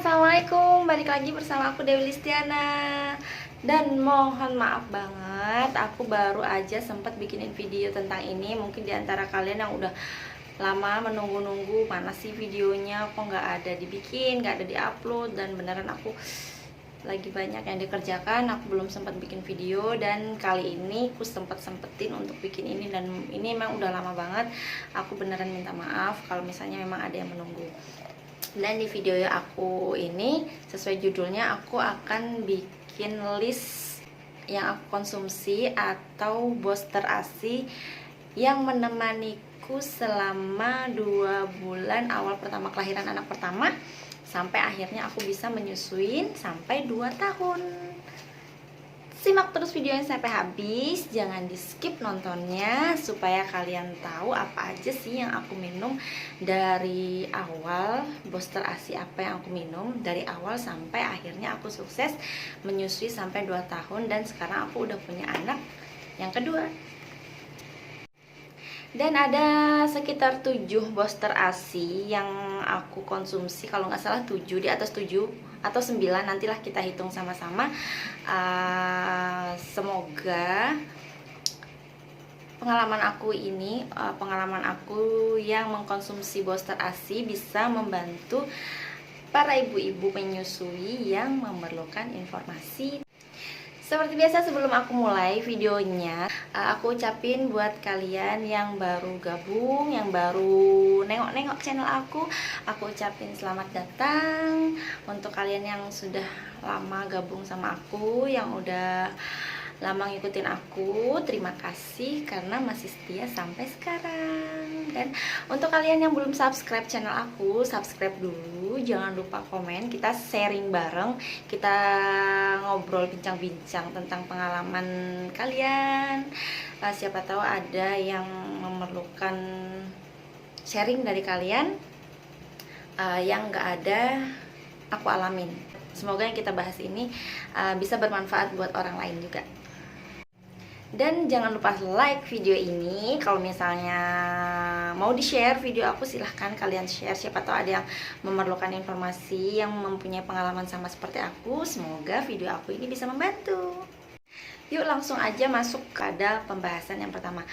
Assalamualaikum, balik lagi bersama aku Dewi Listiana. Dan mohon maaf banget, aku baru aja sempat bikinin video tentang ini. Mungkin diantara kalian yang udah lama menunggu-nunggu, mana sih videonya, kok nggak ada dibikin, nggak ada diupload. Dan beneran aku lagi banyak yang dikerjakan, aku belum sempat bikin video. Dan kali ini aku sempetin untuk bikin ini, dan ini memang udah lama banget. Aku beneran minta maaf kalau misalnya memang ada yang menunggu. Dan di video aku ini, sesuai judulnya, aku akan bikin list yang aku konsumsi atau booster ASI yang menemaniku selama 2 bulan awal pertama kelahiran anak pertama, sampai akhirnya aku bisa menyusuin sampai 2 tahun. Simak terus videonya sampai habis, jangan di skip nontonnya, supaya kalian tahu apa aja sih yang aku minum dari awal, booster ASI apa yang aku minum dari awal sampai akhirnya aku sukses menyusui sampai 2 tahun. Dan sekarang aku udah punya anak yang kedua. Dan ada sekitar 7 booster ASI yang aku konsumsi, kalau nggak salah 7, di atas 7 atau 9, nantilah kita hitung sama-sama. Semoga pengalaman aku yang mengkonsumsi booster ASI bisa membantu para ibu-ibu menyusui yang memerlukan informasi. Seperti biasa, sebelum aku mulai videonya, aku ucapin buat kalian yang baru gabung, yang baru nengok-nengok channel aku ucapin selamat datang. Untuk kalian yang sudah lama gabung sama aku, yang udah lama ngikutin aku, terima kasih karena masih setia sampai sekarang. Dan untuk kalian yang belum subscribe channel aku, subscribe dulu. Jangan lupa komen, kita sharing bareng, kita ngobrol bincang-bincang tentang pengalaman kalian. Siapa tahu ada yang memerlukan sharing dari kalian yang gak ada aku alamin. Semoga yang kita bahas ini bisa bermanfaat buat orang lain juga. Dan jangan lupa like video ini. Kalau misalnya mau di-share video aku, silahkan kalian share. Siapa tahu ada yang memerlukan informasi, yang mempunyai pengalaman sama seperti aku. Semoga video aku ini bisa membantu. Yuk langsung aja masuk pada pembahasan yang pertama.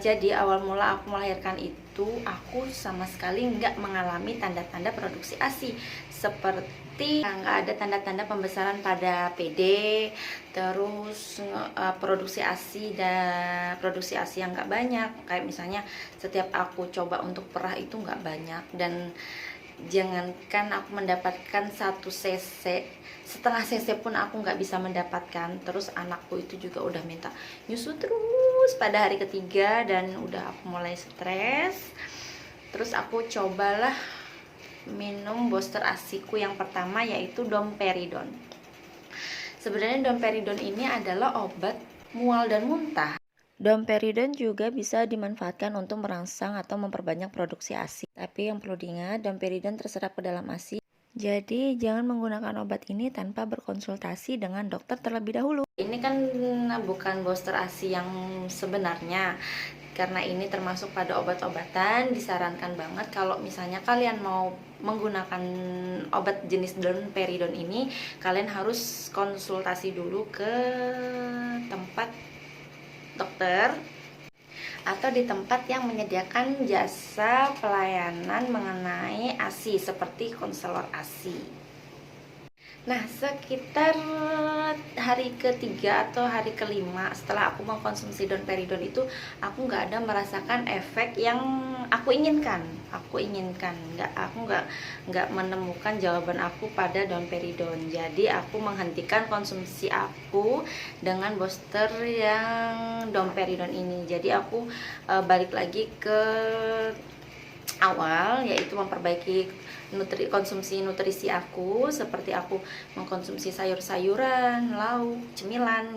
Jadi awal mula aku melahirkan itu, aku sama sekali nggak mengalami tanda-tanda produksi ASI. Seperti nggak ada tanda-tanda pembesaran pada PD, terus produksi ASI yang nggak banyak. Kayak misalnya setiap aku coba untuk perah itu nggak banyak, dan jangankan aku mendapatkan 1 cc, setengah cc pun aku nggak bisa mendapatkan. Terus anakku itu juga udah minta nyusu terus pada hari ketiga, dan udah aku mulai stres. Terus aku cobalah minum booster ASIku yang pertama, yaitu domperidon. Sebenarnya domperidon ini adalah obat mual dan muntah. Domperidon juga bisa dimanfaatkan untuk merangsang atau memperbanyak produksi ASI. Tapi yang perlu diingat, domperidon terserap ke dalam ASI. Jadi jangan menggunakan obat ini tanpa berkonsultasi dengan dokter terlebih dahulu. Ini kan bukan booster ASI yang sebenarnya, karena ini termasuk pada obat-obatan. Disarankan banget kalau misalnya kalian mau menggunakan obat jenis domperidon ini, kalian harus konsultasi dulu ke tempat dokter atau di tempat yang menyediakan jasa pelayanan mengenai ASI seperti konselor ASI. Nah, sekitar hari ketiga atau hari kelima setelah aku mengkonsumsi domperidon itu, aku nggak ada merasakan efek yang aku inginkan. Aku nggak menemukan jawaban aku pada domperidon. Jadi aku menghentikan konsumsi aku dengan booster yang domperidon ini. Jadi aku balik lagi ke awal, yaitu memperbaiki konsumsi nutrisi aku, seperti aku mengkonsumsi sayur-sayuran, lauk, cemilan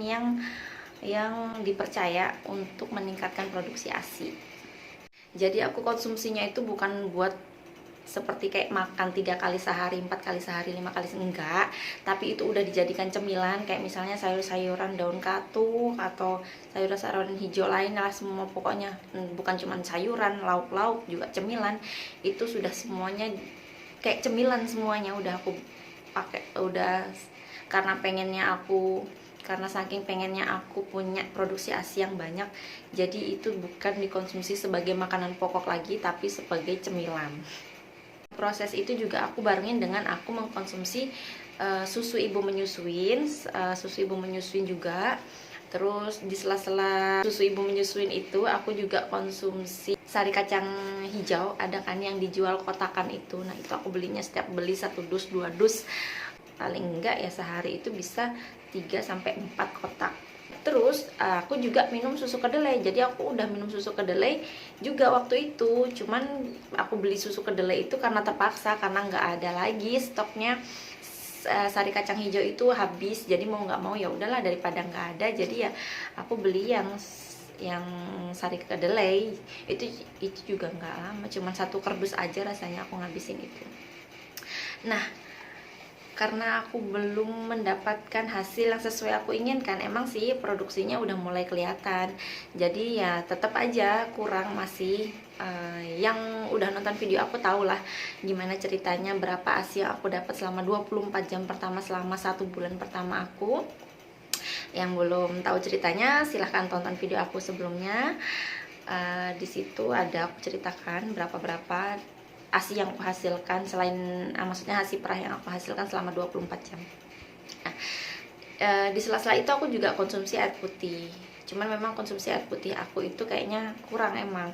yang dipercaya untuk meningkatkan produksi ASI. Jadi aku konsumsinya itu bukan buat seperti kayak makan 3 kali sehari, 4 kali sehari, 5 kali, enggak. Tapi itu udah dijadikan cemilan, kayak misalnya sayur-sayuran daun katuk atau sayuran-sayuran hijau lain lah, semua pokoknya. Bukan cuma sayuran, lauk-lauk juga cemilan. Itu sudah semuanya kayak cemilan semuanya udah aku pakai, udah karena saking pengennya aku punya produksi ASI yang banyak, jadi itu bukan dikonsumsi sebagai makanan pokok lagi tapi sebagai cemilan. Proses itu juga aku barengin dengan aku mengkonsumsi susu ibu menyusuin juga. Terus di sela-sela susu ibu menyusuin itu aku juga konsumsi sari kacang hijau, ada kan yang dijual kotakan itu. Nah itu aku belinya, setiap beli 1 dus 2 dus, paling enggak ya sehari itu bisa 3-4 kotak. Terus aku juga minum susu kedelai, jadi aku udah minum susu kedelai juga waktu itu. Cuman aku beli susu kedelai itu karena terpaksa, karena nggak ada lagi stoknya. Sari kacang hijau itu habis, jadi mau nggak mau ya udahlah, daripada nggak ada, jadi ya aku beli yang sari kedelai. Itu juga nggak lama, cuman 1 kardus aja rasanya aku ngabisin itu. Nah, karena aku belum mendapatkan hasil yang sesuai aku inginkan, emang sih produksinya udah mulai kelihatan, jadi ya tetap aja kurang. Masih yang udah nonton video aku tau lah gimana ceritanya, berapa ASI yang aku dapat selama 24 jam pertama, selama 1 bulan pertama aku. Yang belum tahu ceritanya silahkan tonton video aku sebelumnya. Di situ ada aku ceritakan berapa ASI yang aku hasilkan, selain maksudnya hasil perah yang aku hasilkan selama 24 jam. Nah, di sela-sela itu aku juga konsumsi air putih. Cuman memang konsumsi air putih aku itu kayaknya kurang, emang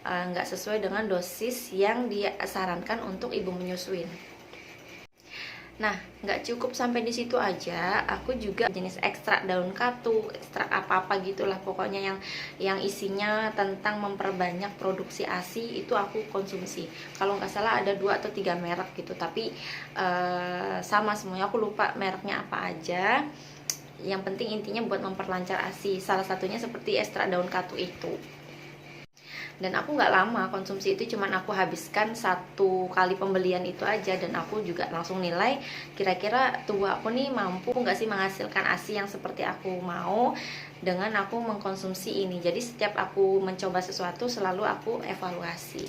nggak sesuai dengan dosis yang disarankan untuk ibu menyusuin. Nah, nggak cukup sampai di situ aja, aku juga jenis ekstrak daun katu, ekstrak apa-apa gitulah pokoknya yang isinya tentang memperbanyak produksi ASI itu aku konsumsi. Kalau nggak salah ada 2 atau 3 merek gitu, tapi sama semuanya, aku lupa mereknya apa aja. Yang penting intinya buat memperlancar ASI. Salah satunya seperti ekstrak daun katu itu. Dan aku nggak lama konsumsi itu, cuman aku habiskan 1 kali pembelian itu aja, dan aku juga langsung nilai kira-kira tubuh aku nih mampu nggak sih menghasilkan ASI yang seperti aku mau dengan aku mengkonsumsi ini. Jadi setiap aku mencoba sesuatu selalu aku evaluasi.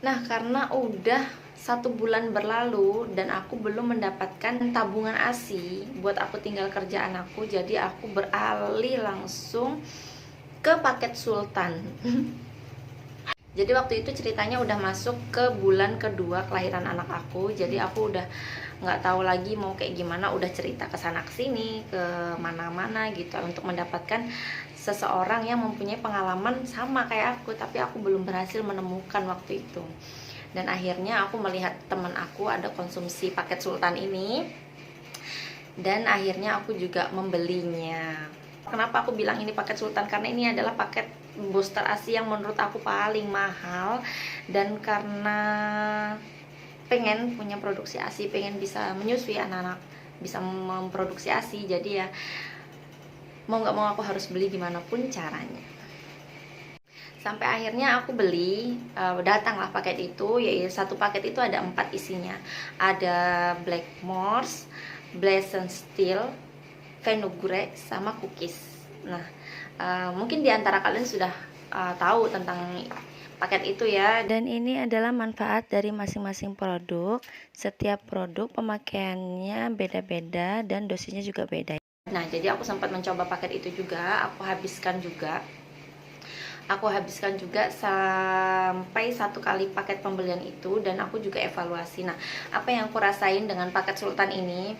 Nah, karena udah 1 bulan berlalu dan aku belum mendapatkan tabungan ASI buat aku tinggal kerjaan aku, jadi aku beralih langsung ke paket Sultan. Jadi waktu itu ceritanya udah masuk ke bulan kedua kelahiran anak aku, jadi aku udah nggak tahu lagi mau kayak gimana, udah cerita ke sana kesini, ke mana-mana gitu untuk mendapatkan seseorang yang mempunyai pengalaman sama kayak aku, tapi aku belum berhasil menemukan waktu itu. Dan akhirnya aku melihat teman aku ada konsumsi paket Sultan ini, dan akhirnya aku juga membelinya. Kenapa aku bilang ini paket Sultan? Karena ini adalah paket booster ASI yang menurut aku paling mahal. Dan karena pengen punya produksi ASI, pengen bisa menyusui anak-anak, bisa memproduksi ASI, jadi ya mau nggak mau aku harus beli gimana pun caranya. Sampai akhirnya aku beli, datanglah paket itu. Yaitu 1 paket itu ada 4 isinya. Ada Blackmores, Blazing Steel, Fenugreek, sama cookies. Nah, mungkin diantara kalian sudah tahu tentang paket itu ya. Dan ini adalah manfaat dari masing-masing produk. Setiap produk pemakaiannya beda-beda dan dosisnya juga beda. Nah, jadi aku sempat mencoba paket itu juga, aku habiskan juga sampai 1 kali paket pembelian itu, dan aku juga evaluasi. Nah, apa yang aku rasain dengan paket Sultan ini,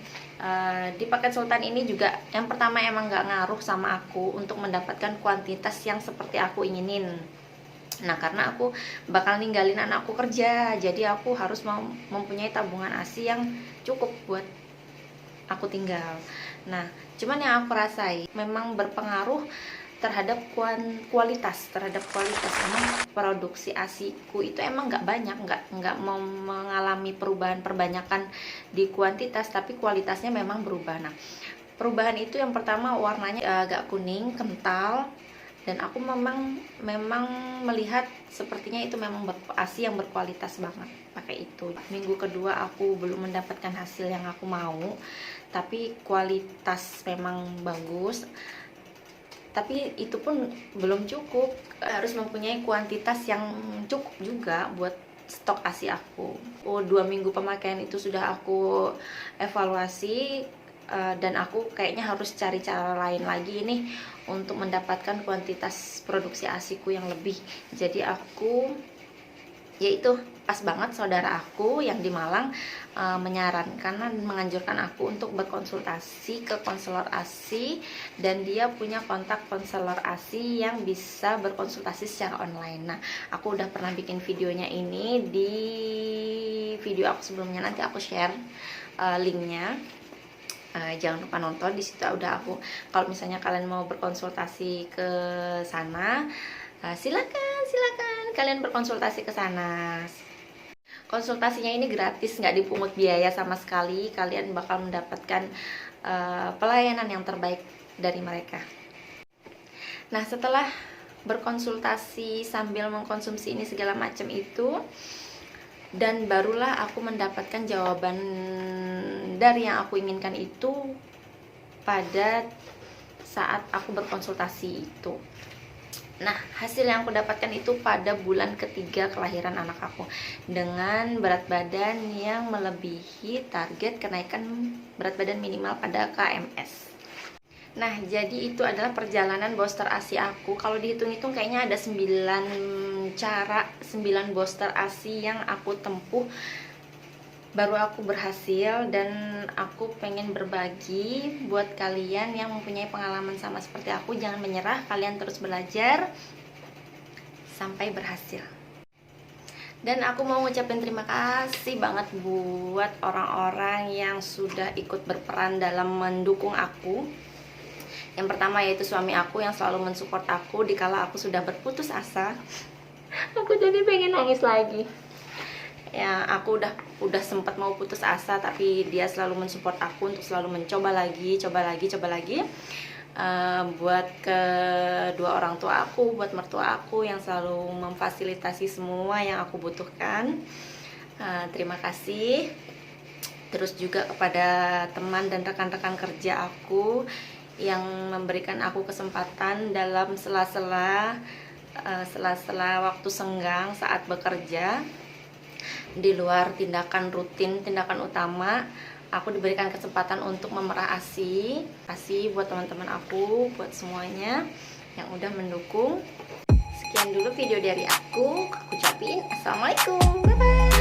di paket Sultan ini juga yang pertama emang nggak ngaruh sama aku untuk mendapatkan kuantitas yang seperti aku inginin. Nah, karena aku bakal ninggalin anakku kerja, jadi aku harus mempunyai tabungan ASI yang cukup buat aku tinggal. Nah, cuman yang aku rasain memang berpengaruh terhadap kualitas. Emang produksi ASIku itu emang nggak banyak, nggak mau mengalami perubahan perbanyakan di kuantitas, tapi kualitasnya memang berubah. Nah, perubahan itu yang pertama warnanya agak kuning kental, dan aku memang melihat sepertinya itu memang ASI yang berkualitas banget pakai itu. Minggu kedua aku belum mendapatkan hasil yang aku mau, tapi kualitas memang bagus. Tapi itu pun belum cukup, harus mempunyai kuantitas yang cukup juga buat stok ASI aku. 2 minggu pemakaian itu sudah aku evaluasi, dan aku kayaknya harus cari cara lain lagi nih untuk mendapatkan kuantitas produksi ASIku yang lebih. Jadi aku, yaitu pas banget saudara aku yang di Malang menyarankan dan menganjurkan aku untuk berkonsultasi ke konselor ASI, dan dia punya kontak konselor ASI yang bisa berkonsultasi secara online. Nah, aku udah pernah bikin videonya ini di video aku sebelumnya, nanti aku share linknya. Jangan lupa nonton, di situ udah aku, kalau misalnya kalian mau berkonsultasi ke sana, silakan kalian berkonsultasi ke sana. Konsultasinya ini gratis, nggak dipungut biaya sama sekali. Kalian bakal mendapatkan pelayanan yang terbaik dari mereka. Nah, setelah berkonsultasi sambil mengkonsumsi ini segala macam itu, dan barulah aku mendapatkan jawaban dari yang aku inginkan itu pada saat aku berkonsultasi itu. Nah, hasil yang aku dapatkan itu pada bulan ketiga kelahiran anak aku, dengan berat badan yang melebihi target kenaikan berat badan minimal pada KMS. Nah, jadi itu adalah perjalanan booster ASI aku. Kalau dihitung-hitung kayaknya ada 9 booster ASI yang aku tempuh baru aku berhasil, dan aku pengen berbagi buat kalian yang mempunyai pengalaman sama seperti aku. Jangan menyerah, kalian terus belajar sampai berhasil. Dan aku mau ngucapin terima kasih banget buat orang-orang yang sudah ikut berperan dalam mendukung aku. Yang pertama yaitu suami aku yang selalu mensupport aku dikala aku sudah berputus asa. Aku jadi pengen nangis lagi. Ya, aku udah sempat mau putus asa, tapi dia selalu mensupport aku untuk selalu mencoba lagi. Buat kedua orang tua aku, buat mertua aku yang selalu memfasilitasi semua yang aku butuhkan. Terima kasih. Terus juga kepada teman dan rekan-rekan kerja aku yang memberikan aku kesempatan dalam sela-sela waktu senggang saat bekerja, di luar tindakan rutin, tindakan utama, aku diberikan kesempatan untuk memerah ASI buat teman-teman aku, buat semuanya yang udah mendukung. Sekian dulu video dari aku ucapin assalamualaikum, bye bye.